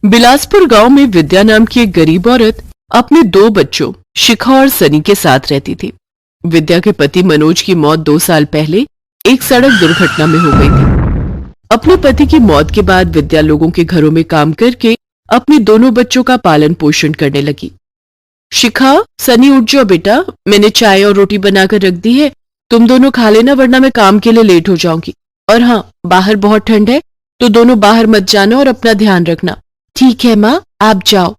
बिलासपुर गांव में विद्या नाम की एक गरीब औरत अपने दो बच्चों शिखा और सनी के साथ रहती थी। विद्या के पति मनोज की मौत 2 साल पहले एक सड़क दुर्घटना में हो गई थी। अपने पति की मौत के बाद विद्या लोगों के घरों में काम करके अपने दोनों बच्चों का पालन पोषण करने लगी। शिखा, सनी उठ जाओ बेटा, मैंने चाय और रोटी बनाकर रख दी है, तुम दोनों खा लेना वरना मैं काम के लिए लेट हो जाऊंगी। और हाँ, बाहर बहुत ठंड है तो दोनों बाहर मत जाना और अपना ध्यान रखना। ठीक है माँ, आप जाओ।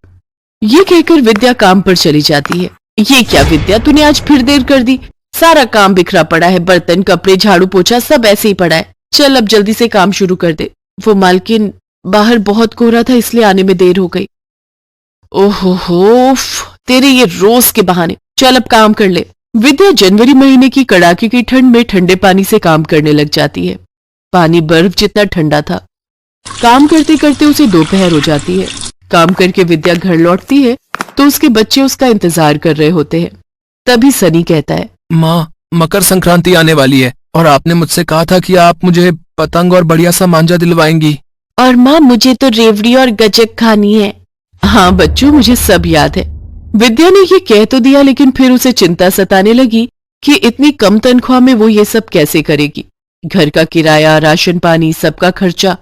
ये कहकर विद्या काम पर चली जाती है। ये क्या विद्या, तूने आज फिर देर कर दी, सारा काम बिखरा पड़ा है, बर्तन कपड़े झाड़ू पोछा सब ऐसे ही पड़ा है, चल अब जल्दी से काम शुरू कर दे। वो मालकिन, बाहर बहुत कोहरा था इसलिए आने में देर हो गई। ओहो, तेरे ये रोज के बहाने, चल अब काम कर ले। विद्या जनवरी महीने की कड़ाके की ठंड में ठंडे पानी से काम करने लग जाती है। पानी बर्फ जितना ठंडा था। काम करते करते उसे दोपहर हो जाती है। काम करके विद्या घर लौटती है तो उसके बच्चे उसका इंतजार कर रहे होते हैं। तभी सनी कहता है, माँ, मकर संक्रांति आने वाली है और आपने मुझसे कहा था कि आप मुझे पतंग और बढ़िया सा मांझा दिलवाएंगी। और माँ, मुझे तो रेवड़ी और गजक खानी है। हाँ बच्चों, मुझे सब याद है। विद्या ने ये कह तो दिया, लेकिन फिर उसे चिंता सताने लगी कि इतनी कम तनख्वाह में वो ये सब कैसे करेगी। घर का किराया, राशन पानी, सबका खर्चा।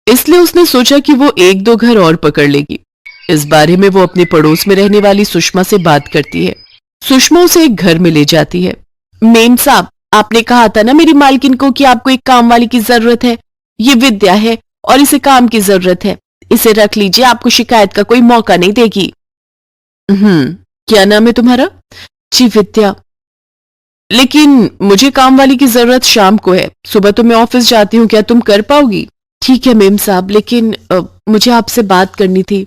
इसलिए उसने सोचा कि वो 1-2 घर और पकड़ लेगी। इस बारे में वो अपने पड़ोस में रहने वाली सुषमा से बात करती है। सुषमा उसे एक घर में ले जाती है। मेम साहब, आपने कहा था ना मेरी मालकिन को कि आपको एक काम वाली की जरूरत है। ये विद्या है और इसे काम की जरूरत है, इसे रख लीजिए, आपको शिकायत का कोई मौका नहीं देगी। क्या नाम है तुम्हारा? जी विद्या। लेकिन मुझे काम वाली की जरूरत शाम को है, सुबह तो मैं ऑफिस जाती हूँ, क्या तुम कर पाओगी? ठीक है मेम साहब, लेकिन मुझे आपसे बात करनी थी।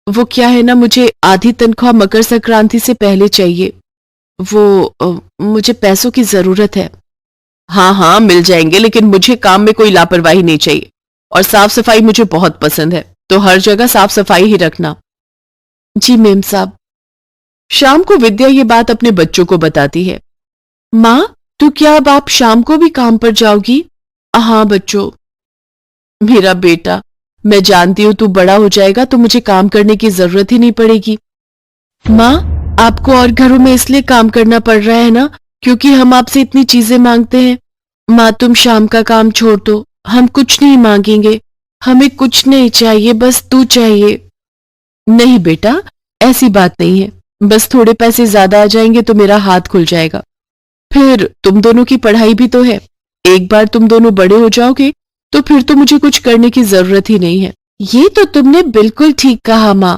वो क्या है ना, मुझे आधी तनख्वाह मकर संक्रांति से पहले चाहिए। वो मुझे पैसों की जरूरत है। हाँ हाँ, मिल जाएंगे, लेकिन मुझे काम में कोई लापरवाही नहीं चाहिए और साफ सफाई मुझे बहुत पसंद है, तो हर जगह साफ सफाई ही रखना। जी मेम साहब। शाम को विद्या ये बात अपने बच्चों को बताती है। माँ, तो क्या अब आप शाम को भी काम पर जाओगी? हाँ बच्चों। मेरा बेटा, मैं जानती हूँ तू बड़ा हो जाएगा तो मुझे काम करने की जरूरत ही नहीं पड़ेगी। माँ, आपको और घरों में इसलिए काम करना पड़ रहा है ना क्योंकि हम आपसे इतनी चीजें मांगते हैं। माँ, तुम शाम का काम छोड़ दो, हम कुछ नहीं मांगेंगे, हमें कुछ नहीं चाहिए, बस तू चाहिए। नहीं बेटा, ऐसी बात नहीं है, बस थोड़े पैसे ज्यादा आ जाएंगे तो मेरा हाथ खुल जाएगा। फिर तुम दोनों की पढ़ाई भी तो है, एक बार तुम दोनों बड़े हो जाओगे तो फिर तो मुझे कुछ करने की जरूरत ही नहीं है। ये तो तुमने बिल्कुल ठीक कहा माँ।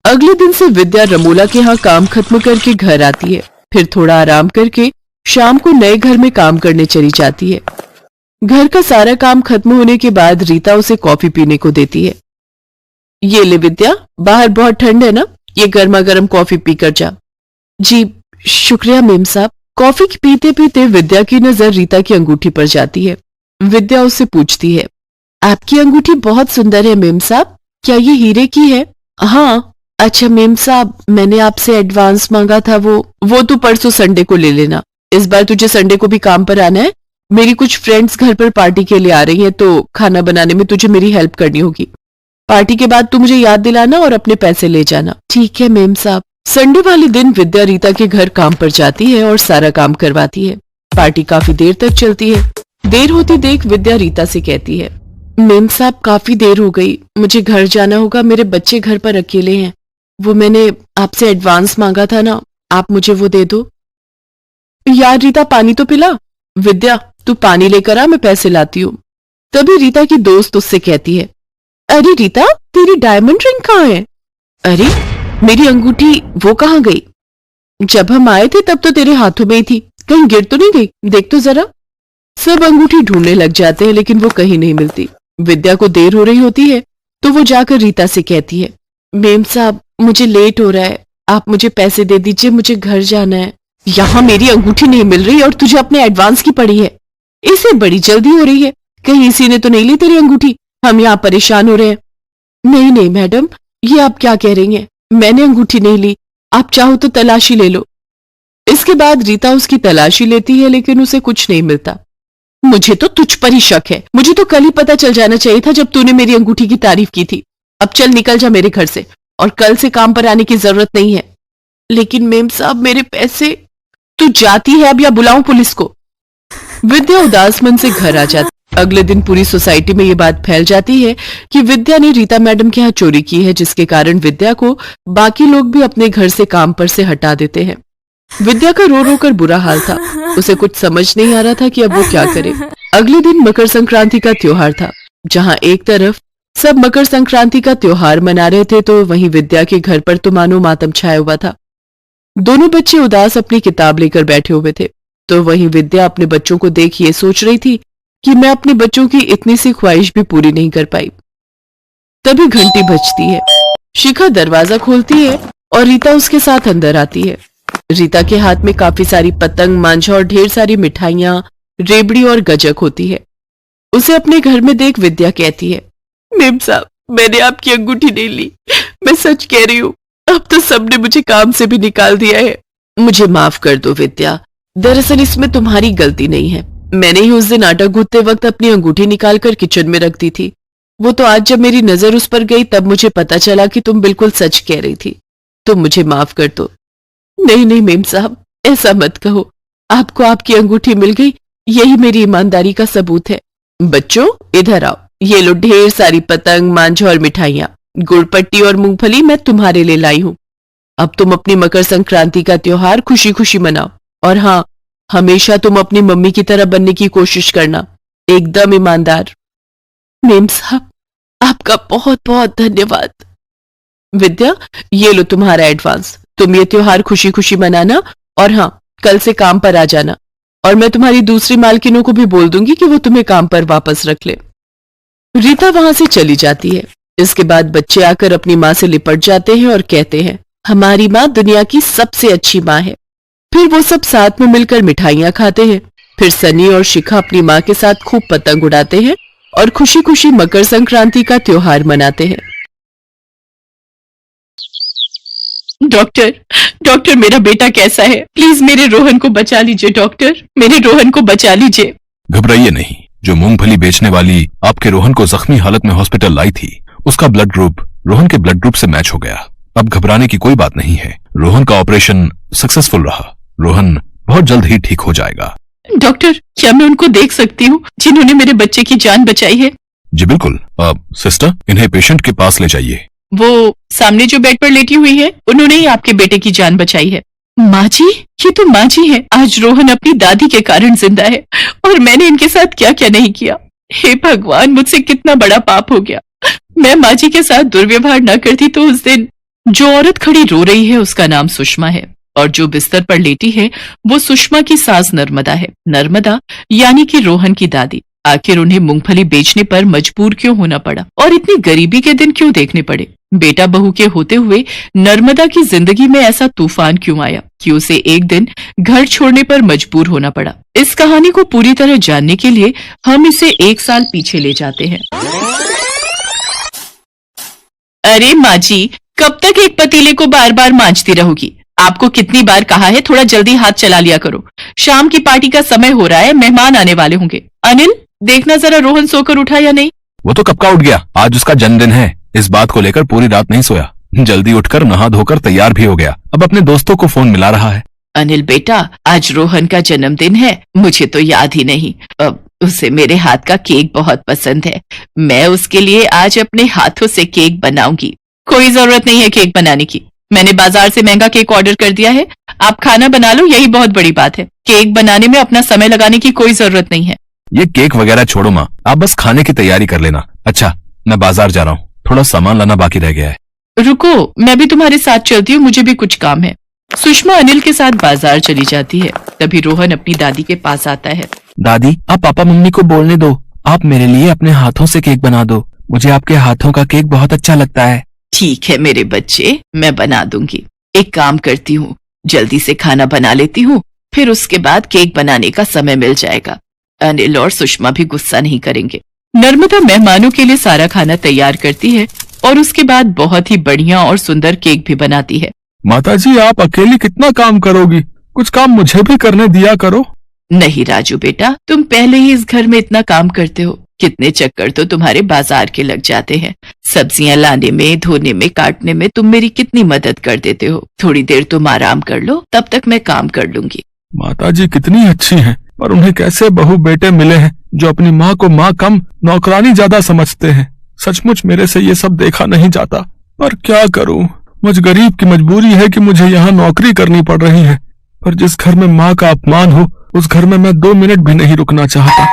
अगले दिन से विद्या रमोला के यहाँ काम खत्म करके घर आती है, फिर थोड़ा आराम करके शाम को नए घर में काम करने चली जाती है। घर का सारा काम खत्म होने के बाद रीता उसे कॉफी पीने को देती है। ये ले विद्या, बाहर बहुत ठंड है ना, ये गर्मा गर्म कॉफी पीकर जा। जी शुक्रिया मेम साहब। कॉफी पीते पीते विद्या की नजर रीता की अंगूठी पर जाती है। विद्या उससे पूछती है, आपकी अंगूठी बहुत सुंदर है मेम साहब, क्या ये हीरे की है? हाँ। अच्छा मेम साहब, मैंने आपसे एडवांस मांगा था, वो तू परसों संडे को ले लेना। इस बार तुझे संडे को भी काम पर आना है। मेरी कुछ फ्रेंड्स घर पर पार्टी के लिए आ रही हैं, तो खाना बनाने में तुझे मेरी हेल्प करनी होगी। पार्टी के बाद तू मुझे याद दिलाना और अपने पैसे ले जाना। ठीक है मेम साहब। संडे वाले दिन विद्या रीता के घर काम पर जाती है और सारा काम करवाती है। पार्टी काफी देर तक चलती है। देर होती देख विद्या रीता से कहती है, मेम साहब काफी देर हो गई, मुझे घर जाना होगा, मेरे बच्चे घर पर अकेले हैं। वो मैंने आपसे एडवांस मांगा था ना, आप मुझे वो दे दो। यार रीता, पानी तो पिला। विद्या, तू पानी लेकर आ, मैं पैसे लाती हूँ। तभी रीता की दोस्त उससे कहती है, अरे रीता, तेरी डायमंड रिंग कहाँ है? अरे मेरी अंगूठी वो कहाँ गई? जब हम आए थे तब तो तेरे हाथों में ही थी, कहीं गिर तो नहीं गई? देख तो जरा। सब अंगूठी ढूंढने लग जाते हैं लेकिन वो कहीं नहीं मिलती। विद्या को देर हो रही होती है तो वो जाकर रीता से कहती है, मेम साहब मुझे लेट हो रहा है, आप मुझे पैसे दे दीजिए, मुझे घर जाना है। यहाँ मेरी अंगूठी नहीं मिल रही और तुझे अपने एडवांस की पड़ी है, इसे बड़ी जल्दी हो रही है, कहीं इसी ने तो नहीं ली तेरी अंगूठी? हम यहाँ परेशान हो रहे हैं। नहीं नहीं मैडम, ये आप क्या कह रही हैं? मैंने अंगूठी नहीं ली, आप चाहो तो तलाशी ले लो। इसके बाद रीता उसकी तलाशी लेती है लेकिन उसे कुछ नहीं मिलता। मुझे तो तुझ पर ही शक है, मुझे तो कल ही पता चल जाना चाहिए था जब तूने मेरी अंगूठी की तारीफ की थी। अब चल निकल जा मेरे घर से, और कल से काम पर आने की जरूरत नहीं है। लेकिन मेम साहब मेरे पैसे। तू जाती है अब या बुलाऊं पुलिस को? विद्या उदास मन से घर आ जाती। अगले दिन पूरी सोसाइटी में ये बात फैल जाती है कि विद्या ने रीता मैडम के यहाँ चोरी की है, जिसके कारण विद्या को बाकी लोग भी अपने घर से काम पर से हटा देते हैं। विद्या का रो रो कर बुरा हाल था। उसे कुछ समझ नहीं आ रहा था कि अब वो क्या करे। अगले दिन मकर संक्रांति का त्योहार था। जहाँ एक तरफ सब मकर संक्रांति का त्योहार मना रहे थे, तो वहीं विद्या के घर पर तो मानो मातम छाया हुआ था। दोनों बच्चे उदास अपनी किताब लेकर बैठे हुए थे। तो वहीं विद्या अपने बच्चों को देख ये सोच रही थी कि मैं अपने बच्चों की इतनी सी ख्वाहिश भी पूरी नहीं कर पाई। तभी घंटी बजती है। शिखा दरवाजा खोलती है और रीता उसके साथ अंदर आती है। रीता के हाथ में काफी सारी पतंग, मांझा और ढेर सारी मिठाइयां, रेबड़ी और गजक होती है। उसे अपने घर में देख विद्या कहती है, मेम साहब मैंने आपकी अंगूठी नहीं ली, मैं सच कह रही हूँ। अब तो सबने मुझे काम से भी निकाल दिया है। मुझे माफ कर दो विद्या, दरअसल इसमें तुम्हारी गलती नहीं है। मैंने ही उस दिन आटा गूंथते वक्त अपनी अंगूठी निकालकर किचन में रख दी थी। वो तो आज जब मेरी नजर उस पर गई तब मुझे पता चला कि तुम बिल्कुल सच कह रही थी। तुम मुझे माफ कर दो। नहीं नहीं मेम साहब, ऐसा मत कहो। आपको आपकी अंगूठी मिल गई, यही मेरी ईमानदारी का सबूत है। बच्चों इधर आओ, ये लो ढेर सारी पतंग, मांझा और मिठाइयां, गुड़पट्टी और मूंगफली मैं तुम्हारे लिए लाई हूं। अब तुम अपनी मकर संक्रांति का त्योहार खुशी खुशी मनाओ। और हाँ, हमेशा तुम अपनी मम्मी की तरह बनने की कोशिश करना, एकदम ईमानदार। मेम साहब आपका बहुत बहुत धन्यवाद। विद्या ये लो तुम्हारा एडवांस, तुम ये त्योहार खुशी खुशी मनाना। और हाँ, कल से काम पर आ जाना, और मैं तुम्हारी दूसरी मालकिनों को भी बोल दूंगी कि वो तुम्हें काम पर वापस रख ले। रीता वहां से चली जाती है। इसके बाद बच्चे आकर अपनी माँ से लिपट जाते हैं और कहते हैं, हमारी माँ दुनिया की सबसे अच्छी माँ है। फिर वो सब साथ में मिलकर मिठाइयां खाते हैं। फिर सनी और शिखा अपनी माँ के साथ खूब पतंग उड़ाते हैं और खुशी खुशी मकर संक्रांति का त्योहार मनाते हैं। डॉक्टर डॉक्टर मेरा बेटा कैसा है? प्लीज मेरे रोहन को बचा लीजिए डॉक्टर, मेरे रोहन को बचा लीजिए। घबराइए नहीं, जो मूंगफली बेचने वाली आपके रोहन को जख्मी हालत में हॉस्पिटल लाई थी, उसका ब्लड ग्रुप रोहन के ब्लड ग्रुप से मैच हो गया। अब घबराने की कोई बात नहीं है। रोहन का ऑपरेशन सक्सेसफुल रहा। रोहन बहुत जल्द ही ठीक हो जाएगा। डॉक्टर क्या मैं उनको देख सकती हूँ जिन्होंने मेरे बच्चे की जान बचाई है? जी बिल्कुल। सिस्टर, इन्हें पेशेंट के पास ले जाइए। वो सामने जो बेड पर लेटी हुई है, उन्होंने ही आपके बेटे की जान बचाई है। माँ जी, ये तो माँ जी है। आज रोहन अपनी दादी के कारण जिंदा है, और मैंने इनके साथ क्या क्या नहीं किया। हे भगवान, मुझसे कितना बड़ा पाप हो गया। मैं माँ जी के साथ दुर्व्यवहार न करती तो उस दिन। जो औरत खड़ी रो रही है उसका नाम सुषमा है, और जो बिस्तर पर लेटी है वो सुषमा की सास नर्मदा है। नर्मदा यानी कि रोहन की दादी। आखिर उन्हें मूंगफली बेचने पर मजबूर क्यों होना पड़ा, और इतनी गरीबी के दिन क्यों देखने पड़े? बेटा बहू के होते हुए नर्मदा की जिंदगी में ऐसा तूफान क्यों आया कि उसे एक दिन घर छोड़ने पर मजबूर होना पड़ा? इस कहानी को पूरी तरह जानने के लिए हम इसे 1 साल पीछे ले जाते हैं। अरे माँ जी, कब तक एक पतीले को बार बार मांजती रहोगी? आपको कितनी बार कहा है थोड़ा जल्दी हाथ चला लिया करो। शाम की पार्टी का समय हो रहा है, मेहमान आने वाले होंगे। अनिल देखना जरा रोहन सोकर उठा या नहीं। वो तो कब का उठ गया, आज उसका जन्मदिन है। इस बात को लेकर पूरी रात नहीं सोया। जल्दी उठकर नहा धोकर तैयार भी हो गया। अब अपने दोस्तों को फोन मिला रहा है। अनिल बेटा, आज रोहन का जन्मदिन है। मुझे तो याद ही नहीं। उसे मेरे हाथ का केक बहुत पसंद है। मैं उसके लिए आज अपने हाथों से केक बनाऊंगी। कोई जरूरत नहीं है केक बनाने की, मैंने बाजार से महंगा केक ऑर्डर कर दिया है। आप खाना बना लो, यही बहुत बड़ी बात है। केक बनाने में अपना समय लगाने की कोई जरूरत नहीं है। ये केक वगैरह छोड़ो माँ, आप बस खाने की तैयारी कर लेना। अच्छा, मैं बाजार जा रहा हूँ, थोड़ा सामान लाना बाकी रह गया है। रुको, मैं भी तुम्हारे साथ चलती हूँ, मुझे भी कुछ काम है। सुषमा अनिल के साथ बाजार चली जाती है। तभी रोहन अपनी दादी के पास आता है। दादी, आप पापा मम्मी को बोलने दो, आप मेरे लिए अपने हाथों से केक बना दो। मुझे आपके हाथों का केक बहुत अच्छा लगता है। ठीक है मेरे बच्चे, मैं बना दूंगी। एक काम करती हूँ, जल्दी से खाना बना लेती हूँ, फिर उसके बाद केक बनाने का समय मिल जाएगा। अनिल और सुषमा भी गुस्सा नहीं करेंगे। नर्मदा मेहमानों के लिए सारा खाना तैयार करती है और उसके बाद बहुत ही बढ़िया और सुंदर केक भी बनाती है। माताजी, आप अकेली कितना काम करोगी? कुछ काम मुझे भी करने दिया करो। नहीं राजू बेटा, तुम पहले ही इस घर में इतना काम करते हो, कितने चक्कर तो तुम्हारे बाजार के लग जाते हैं। सब्जियां लाने में, धोने में, काटने में तुम मेरी कितनी मदद कर देते हो। थोड़ी देर तुम आराम कर लो, तब तक मैं काम कर लूंगी। माताजी कितनी अच्छी हैं, पर उन्हें कैसे बहू बेटे मिले हैं जो अपनी माँ को माँ कम नौकरानी ज्यादा समझते हैं। सचमुच मेरे से ये सब देखा नहीं जाता, पर क्या करूं, मुझ गरीब की मजबूरी है कि मुझे यहाँ नौकरी करनी पड़ रही है। पर जिस घर में माँ का अपमान हो, उस घर में मैं 2 मिनट भी नहीं रुकना चाहता।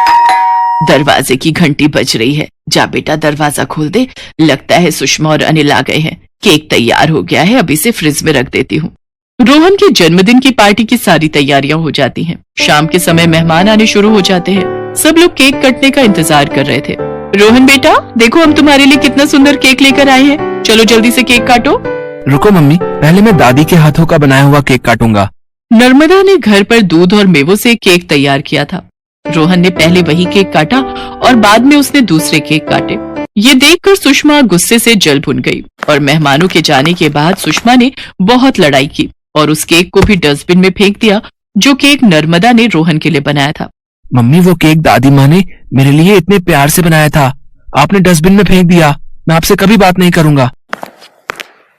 दरवाजे की घंटी बज रही है। जा बेटा दरवाजा खोल दे। लगता है सुषमा और अनिल आ गए हैं। केक तैयार हो गया है, अभी से फ्रिज में रख देती हूँ। रोहन के जन्मदिन की पार्टी की सारी तैयारियां हो जाती हैं। शाम के समय मेहमान आने शुरू हो जाते हैं। सब लोग केक कटने का इंतजार कर रहे थे। रोहन बेटा देखो, हम तुम्हारे लिए कितना सुंदर केक लेकर आए हैं। चलो जल्दी से केक काटो। रुको मम्मी, पहले मैं दादी के हाथों का बनाया हुआ केक काटूंगा। नर्मदा ने घर पर दूध और मेवों से केक तैयार किया था। रोहन ने पहले वही केक काटा और बाद में उसने दूसरे केक काटे। ये देखकर सुषमा गुस्से से जल भुन गई और मेहमानों के जाने के बाद सुषमा ने बहुत लड़ाई की और उस केक को भी डस्टबिन में फेंक दिया जो केक नर्मदा ने रोहन के लिए बनाया था। मम्मी, वो केक दादी माँ ने मेरे लिए इतने प्यार से बनाया था, आपने डस्टबिन में फेंक दिया। मैं आपसे कभी बात नहीं करूंगा।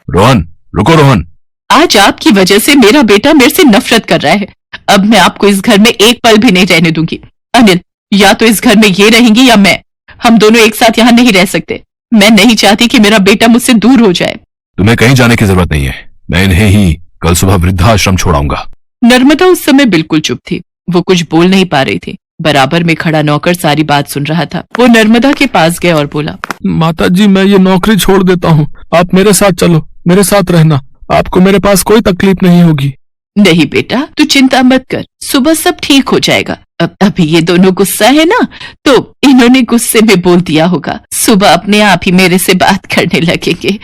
रोहन, रुको रोहन। आज आपकी वजह से मेरा बेटा मेरे से नफरत कर रहा है। अब मैं आपको इस घर में एक पल भी नहीं रहने दूंगी। अनिल, या तो इस घर में ये रहेंगी या मैं। हम दोनों एक साथ यहाँ नहीं रह सकते। मैं नहीं चाहती कि मेरा बेटा मुझसे दूर हो जाए। तुम्हें कहीं जाने की जरूरत नहीं है, मैं इन्हें ही कल सुबह वृद्धाश्रम छोड़ाऊंगा। नर्मदा उस समय बिल्कुल चुप थी। वो कुछ बोल नहीं पा रही थी। बराबर में खड़ा नौकर सारी बात सुन रहा था। वो नर्मदा के पास गया और बोला, माताजी, मैं ये नौकरी छोड़ देता हूँ, आप मेरे साथ चलो, मेरे साथ रहना, आपको मेरे पास कोई तकलीफ नहीं होगी। नहीं बेटा, तू चिंता मत कर, सुबह सब ठीक हो जाएगा। अब अभी ये दोनों गुस्सा है ना, तो इन्होंने गुस्से में बोल दिया होगा। सुबह अपने आप ही मेरे से बात करने लगेंगे।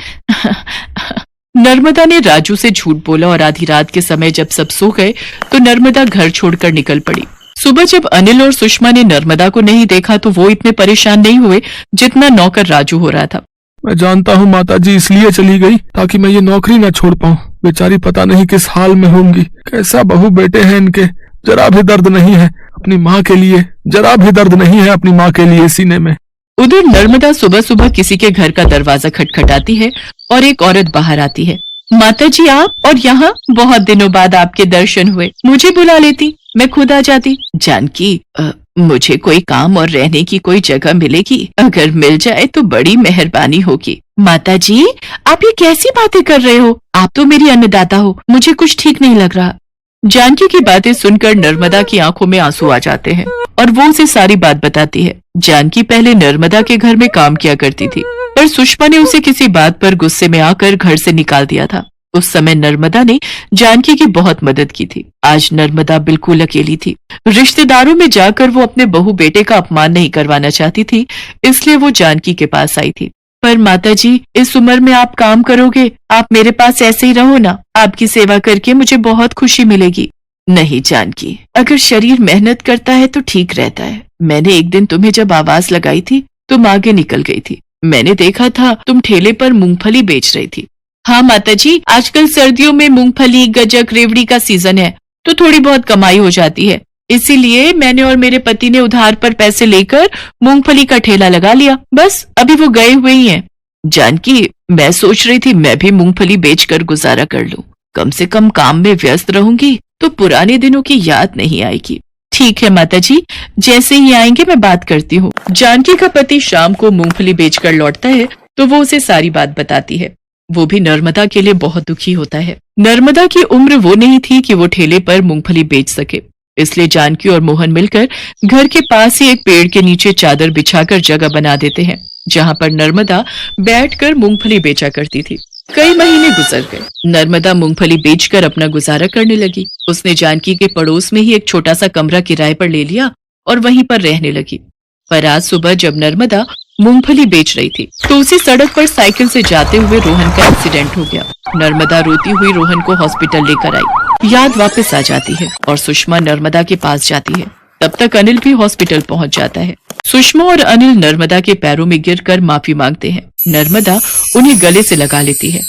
नर्मदा ने राजू से झूठ बोला और आधी रात के समय जब सब सो गए तो नर्मदा घर छोड़कर निकल पड़ी। सुबह जब अनिल और सुषमा ने नर्मदा को नहीं देखा तो वो इतने परेशान नहीं हुए जितना नौकर राजू हो रहा था। मैं जानता हूँ माताजी इसलिए चली गई ताकि मैं ये नौकरी न छोड़ पाऊँ। बेचारी पता नहीं किस हाल में होंगी। कैसा बहू बेटे हैं इनके, जरा भी दर्द नहीं है अपनी माँ के लिए, जरा भी दर्द नहीं है अपनी माँ के लिए सीने में। उधर नर्मदा सुबह सुबह किसी के घर का दरवाजा खटखटाती है और एक औरत बाहर आती है। माताजी आप, और यहाँ बहुत दिनों बाद आपके दर्शन हुए, मुझे बुला लेती, मैं खुद आ जाती। जानकी, मुझे कोई काम और रहने की कोई जगह मिलेगी? अगर मिल जाए तो बड़ी मेहरबानी होगी। माताजी, आप ये कैसी बातें कर रहे हो? आप तो मेरी अन्नदाता हो, मुझे कुछ ठीक नहीं लग रहा। जानकी की बातें सुनकर नर्मदा की आंखों में आंसू आ जाते हैं और वो उसे सारी बात बताती है। जानकी पहले नर्मदा के घर में काम किया करती थी, पर सुषमा ने उसे किसी बात पर गुस्से में आकर घर से निकाल दिया था। उस समय नर्मदा ने जानकी की बहुत मदद की थी। आज नर्मदा बिल्कुल अकेली थी। रिश्तेदारों में जाकर वो अपने बहू बेटे का अपमान नहीं करवाना चाहती थी, इसलिए वो जानकी के पास आई थी। पर माताजी, इस उम्र में आप काम करोगे? आप मेरे पास ऐसे ही रहो ना, आपकी सेवा करके मुझे बहुत खुशी मिलेगी। नहीं जानकी, अगर शरीर मेहनत करता है तो ठीक रहता है। मैंने एक दिन तुम्हें जब आवाज लगाई थी तुम आगे निकल गई थी। मैंने देखा था तुम ठेले पर मूंगफली बेच रही थी। हाँ माताजी, आजकल सर्दियों में मूंगफली, गज्जक, रेवड़ी का सीजन है तो थोड़ी बहुत कमाई हो जाती है, इसीलिए मैंने और मेरे पति ने उधार पर पैसे लेकर मूंगफली का ठेला लगा लिया। बस अभी वो गए हुए ही हैं। जानकी, मैं सोच रही थी मैं भी मूंगफली बेचकर गुजारा कर लूं। कम से कम काम में व्यस्त रहूंगी तो पुराने दिनों की याद नहीं आएगी। ठीक है माताजी, जैसे ही आएंगे मैं बात करती हूँ। जानकी का पति शाम को मूंगफली बेचकर लौटता है तो वो उसे सारी बात बताती है। वो भी नर्मदा के लिए बहुत दुखी होता है। नर्मदा की उम्र वो नहीं थी कि वो ठेले पर मूंगफली बेच सके, इसलिए जानकी और मोहन मिलकर घर के पास ही एक पेड़ के नीचे चादर बिछाकर जगह बना देते हैं, जहाँ पर नर्मदा बैठकर मूंगफली बेचा करती थी। कई महीने गुजर गए। नर्मदा मूंगफली बेचकर अपना गुजारा करने लगी। उसने जानकी के पड़ोस में ही एक छोटा सा कमरा किराए पर ले लिया और वहीं पर रहने लगी। पर आज सुबह जब नर्मदा मूंगफली बेच रही थी तो उसी सड़क पर साइकिल से जाते हुए रोहन का एक्सीडेंट हो गया। नर्मदा रोती हुई रोहन को हॉस्पिटल लेकर आई। याद वापस आ जाती है और सुषमा नर्मदा के पास जाती है। तब तक अनिल भी हॉस्पिटल पहुंच जाता है। सुषमा और अनिल नर्मदा के पैरों में गिरकर माफी मांगते हैं। नर्मदा उन्हें गले से लगा लेती है।